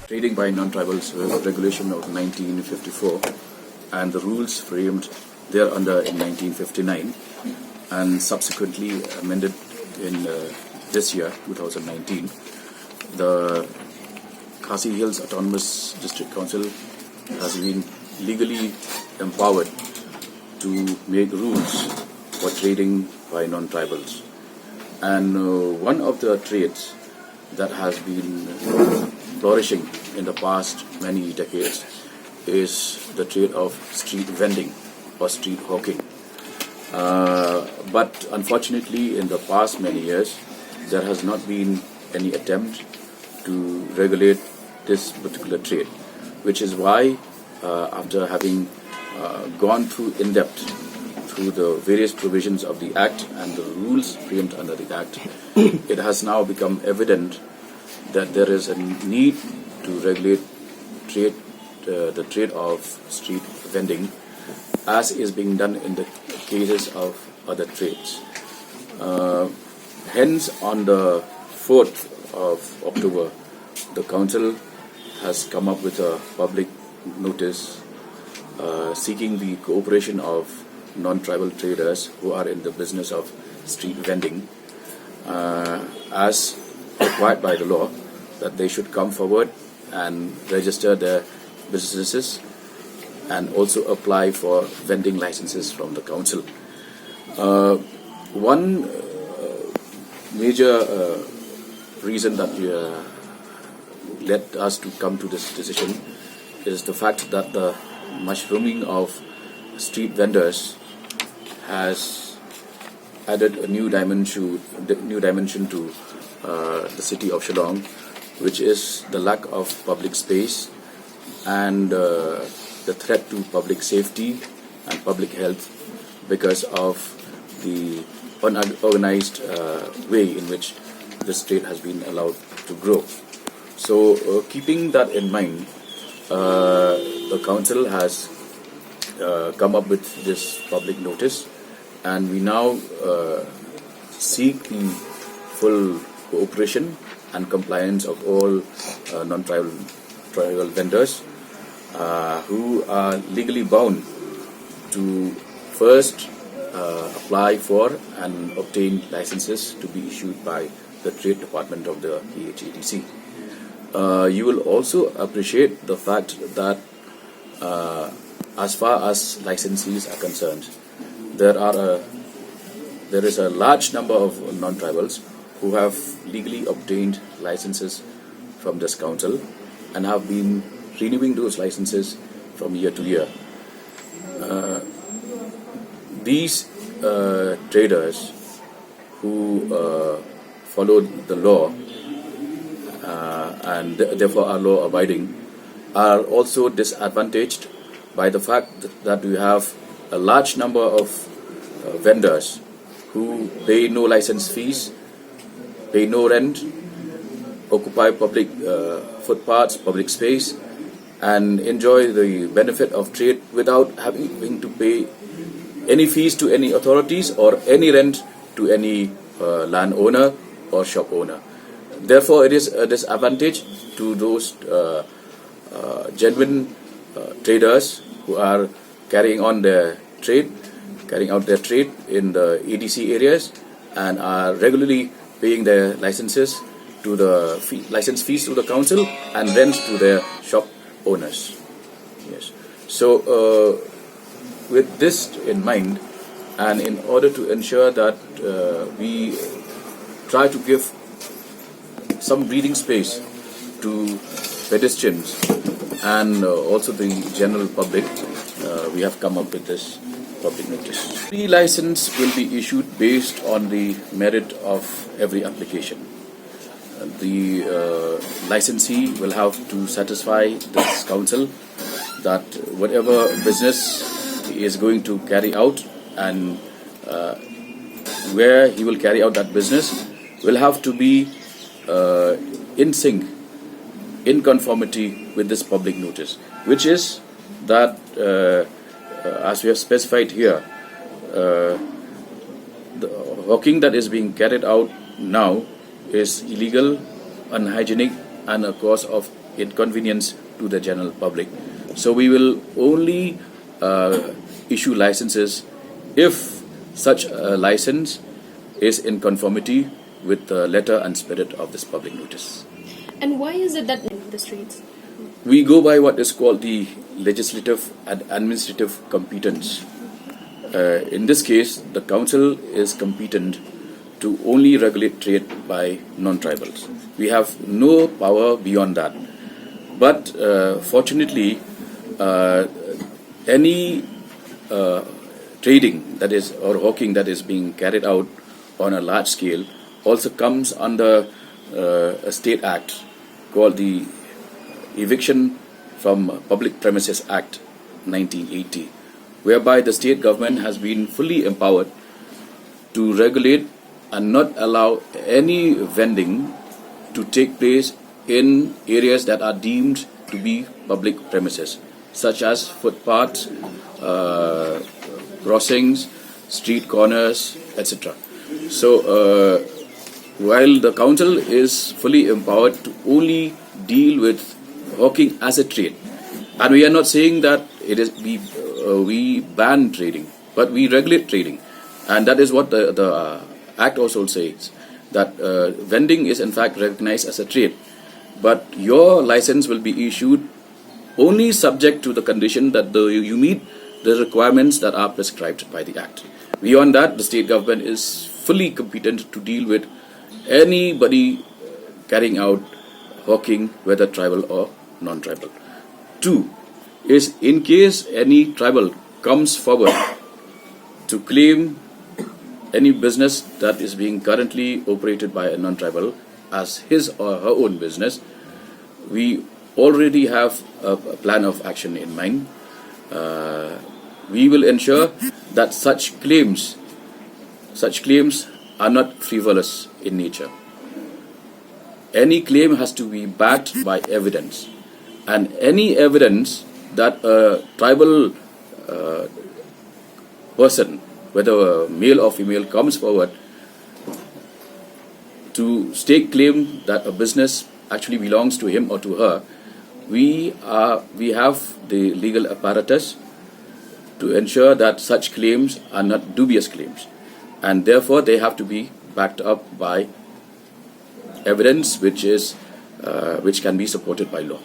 Trading by Non-Tribals Regulation of 1954 and the rules framed thereunder in 1959 and subsequently amended in this year, 2019. The Khasi Hills Autonomous District Council has been legally empowered to make rules for trading by non-tribals. And one of the trades that has been flourishing in the past many decades is the trade of street vending or street hawking. But unfortunately, in the past many years, there has not been any attempt to regulate this particular trade, which is why after having gone through in depth through the various provisions of the Act and the rules framed under the Act, it has now become evident that there is a need to regulate the trade of street vending, as is being done in the cases of other trades. Hence, on the 4th of October, the Council has come up with a public notice seeking the cooperation of non-tribal traders who are in the business of street vending, as required by the law, that they should come forward and register their businesses and also apply for vending licenses from the Council. One major reason that led us to come to this decision is the fact that the mushrooming of street vendors has added a new dimension to the city of Shillong, which is the lack of public space and the threat to public safety and public health because of the unorganized way in which this trade has been allowed to grow. So, keeping that in mind, the Council has come up with this public notice, and we now seek the full cooperation and compliance of all non-tribal vendors who are legally bound to first apply for and obtain licenses to be issued by the Trade Department of the KHADC. You will also appreciate the fact that as far as licensees are concerned, there is a large number of non-tribals who have legally obtained licenses from this Council and have been renewing those licenses from year to year. These traders who follow the law and therefore are law-abiding are also disadvantaged by the fact that we have a large number of vendors who pay no license fees, pay no rent, occupy public footpaths, public space, and enjoy the benefit of trade without having to pay any fees to any authorities or any rent to any landowner or shop owner. Therefore, it is a disadvantage to those genuine traders who are carrying out their trade in the ADC areas and are regularly paying their licenses to the license fees to the Council and rents to their shop owners. Yes. So, with this in mind, and in order to ensure that we try to give some breathing space to pedestrians and also the general public, we have come up with this public notice. The license will be issued based on the merit of every application. The licensee will have to satisfy this Council that whatever business he is going to carry out and where he will carry out that business will have to be in sync, in conformity with this public notice, which is that, as we have specified here, the hawking that is being carried out now is illegal, unhygienic, and a cause of inconvenience to the general public. So we will only issue licenses if such a license is in conformity with the letter and spirit of this public notice. And why is it that in the streets? We go by what is called the legislative and administrative competence. In this case, the council is competent to only regulate trade by non-tribals. We have no power beyond that. But fortunately, any trading that is or hawking that is being carried out on a large scale also comes under a state act called the Eviction from Public Premises Act 1980, whereby the state government has been fully empowered to regulate and not allow any vending to take place in areas that are deemed to be public premises, such as footpaths, crossings, street corners, etc. So, while the council is fully empowered to only deal with hawking as a trade, and we are not saying that it is we ban trading, but we regulate trading, and that is what the Act also says, that vending is in fact recognized as a trade, but your license will be issued only subject to the condition that you meet the requirements that are prescribed by the Act. Beyond that, the state government is fully competent to deal with anybody carrying out hawking, whether tribal or non-tribal. 2 is, in case any tribal comes forward to claim any business that is being currently operated by a non-tribal as his or her own business, we already have a plan of action in mind. We will ensure that such claims are not frivolous in nature. Any claim has to be backed by evidence, and any evidence that a tribal person, whether male or female, comes forward to stake claim that a business actually belongs to him or to her, we have the legal apparatus to ensure that such claims are not dubious claims, and therefore they have to be backed up by evidence which can be supported by law.